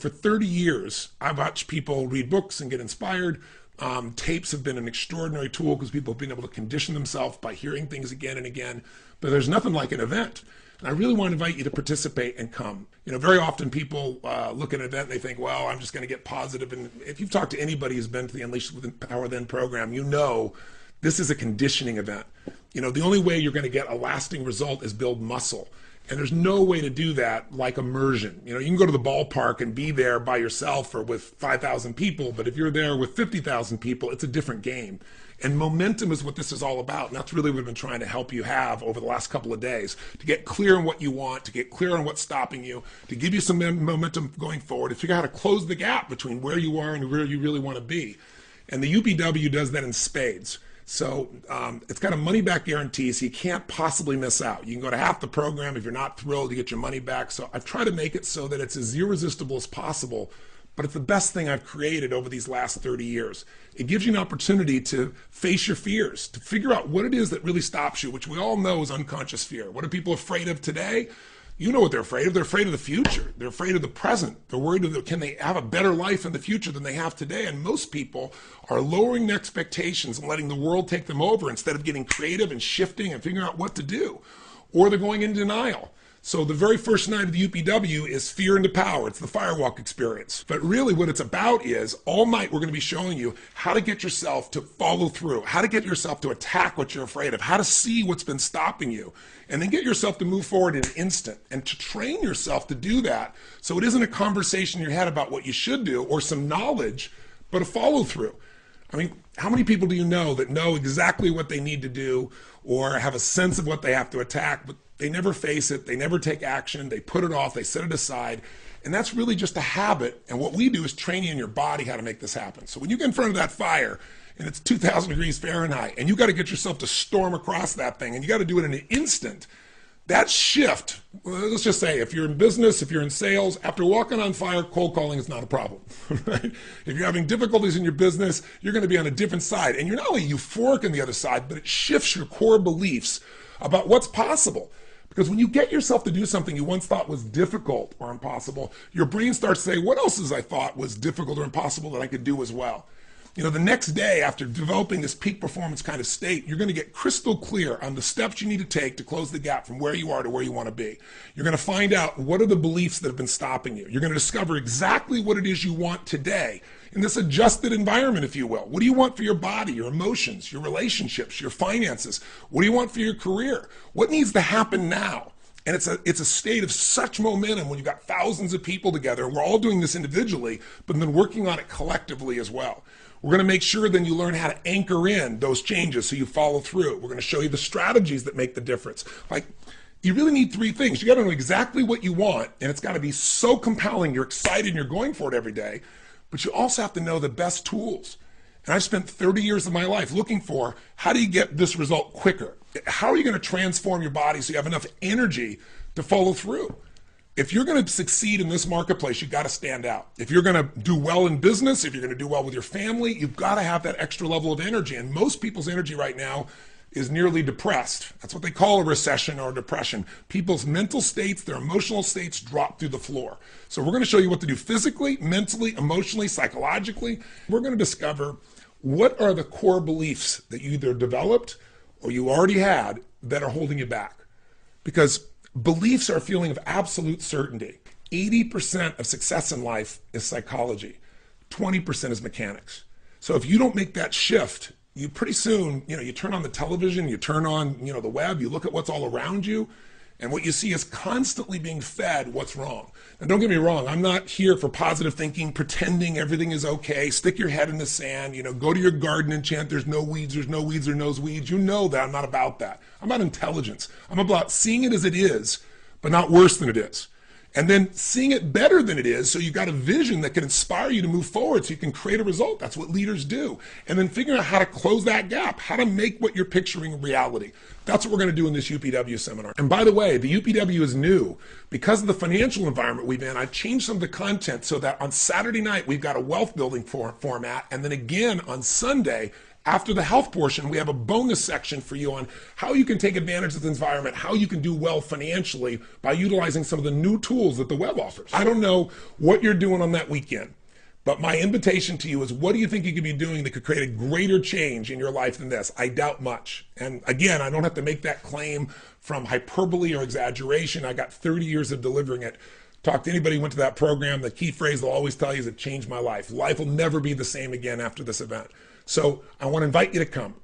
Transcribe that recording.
For 30 years, I've watched people read books and get inspired. Tapes have been an extraordinary tool because people have been able to condition themselves by hearing things again and again. But there's nothing like an event. And I really want to invite you to participate and come. You know, very often people look at an event and they think, well, I'm just going to get positive. And if you've talked to anybody who's been to the Unleash Within Power Then program, you know this is a conditioning event. You know, the only way you're going to get a lasting result is build muscle. And there's no way to do that like immersion. You know, you can go to the ballpark and be there by yourself or with 5,000 people, but if you're there with 50,000 people, it's a different game. And momentum is what this is all about. And that's really what we've been trying to help you have over the last couple of days, to get clear on what you want, to get clear on what's stopping you, to give you some momentum going forward, to figure out how to close the gap between where you are and where you really want to be. And the UPW does that in spades. So it's got a money back guarantee, so you can't possibly miss out. You can go to half the program if you're not thrilled to get your money back. So I've tried to make it so that it's as irresistible as possible, but it's the best thing I've created over these last 30 years. It gives you an opportunity to face your fears, to figure out what it is that really stops you, which we all know is unconscious fear. What are people afraid of today? You know what they're afraid of. They're afraid of the future. They're afraid of the present. They're worried of can they have a better life in the future than they have today? And most people are lowering their expectations and letting the world take them over instead of getting creative and shifting and figuring out what to do. Or they're going in denial. So the very first night of the UPW is Fear into Power. It's the firewalk experience. But really what it's about is all night we're going to be showing you how to get yourself to follow through, how to get yourself to attack what you're afraid of, how to see what's been stopping you, and then get yourself to move forward in an instant and to train yourself to do that. So it isn't a conversation in your head about what you should do or some knowledge, but a follow through. I mean, how many people do you know that know exactly what they need to do or have a sense of what they have to attack, but they never face it, they never take action, they put it off, they set it aside, and that's really just a habit. And what we do is train you in your body how to make this happen. So when you get in front of that fire and it's 2,000 degrees Fahrenheit and you got to get yourself to storm across that thing and you got to do it in an instant, that shift, let's just say if you're in business, if you're in sales, after walking on fire, cold calling is not a problem, right? If you're having difficulties in your business, you're going to be on a different side. And you're not only euphoric on the other side, but it shifts your core beliefs about what's possible. Because when you get yourself to do something you once thought was difficult or impossible, your brain starts saying, what else is I thought was difficult or impossible that I could do as well? You know, the next day after developing this peak performance kind of state, you're going to get crystal clear on the steps you need to take to close the gap from where you are to where you want to be. You're going to find out what are the beliefs that have been stopping you. You're going to discover exactly what it is you want today in this adjusted environment, if you will. What do you want for your body, your emotions, your relationships, your finances? What do you want for your career? What needs to happen now? And it's a state of such momentum when you've got thousands of people together. We're all doing this individually, but then working on it collectively as well. We're going to make sure then you learn how to anchor in those changes so you follow through. We're going to show you the strategies that make the difference. Like, you really need three things. You got to know exactly what you want, and it's got to be so compelling, you're excited, and you're going for it every day. But you also have to know the best tools. And I've spent 30 years of my life looking for how do you get this result quicker? How are you going to transform your body so you have enough energy to follow through? If you're going to succeed in this marketplace, you've got to stand out. If you're going to do well in business, if you're going to do well with your family, you've got to have that extra level of energy. And most people's energy right now is nearly depressed. That's what they call a recession or a depression. People's mental states, their emotional states drop through the floor. So we're going to show you what to do physically, mentally, emotionally, psychologically. We're going to discover what are the core beliefs that you either developed or you already had that are holding you back. Because beliefs are a feeling of absolute certainty. 80% of success in life is psychology. 20% is mechanics. So if you don't make that shift, you pretty soon, you turn on the television, you turn on, the web, you look at what's all around you, and what you see is constantly being fed what's wrong. Now, don't get me wrong. I'm not here for positive thinking, pretending everything is okay. Stick your head in the sand, go to your garden and chant, there's no weeds, there's no weeds, there's no weeds. You know that I'm not about that. I'm about intelligence. I'm about seeing it as it is, but not worse than it is. And then seeing it better than it is, so you've got a vision that can inspire you to move forward so you can create a result. That's what leaders do. And then figuring out how to close that gap, how to make what you're picturing a reality. That's what we're going to do in this UPW seminar. And by the way, the UPW is new. Because of the financial environment we've in, I've changed some of the content so that on Saturday night, we've got a wealth building format. And then again on Sunday, After the health portion, we have a bonus section for you on how you can take advantage of this environment, how you can do well financially by utilizing some of the new tools that the web offers. I don't know what you're doing on that weekend, but my invitation to you is, what do you think you could be doing that could create a greater change in your life than this? I doubt much. And again, I don't have to make that claim from hyperbole or exaggeration. I got 30 years of delivering it. Talk to anybody who went to that program. The key phrase they'll always tell you is, it changed my life. Life will never be the same again after this event. So I want to invite you to come.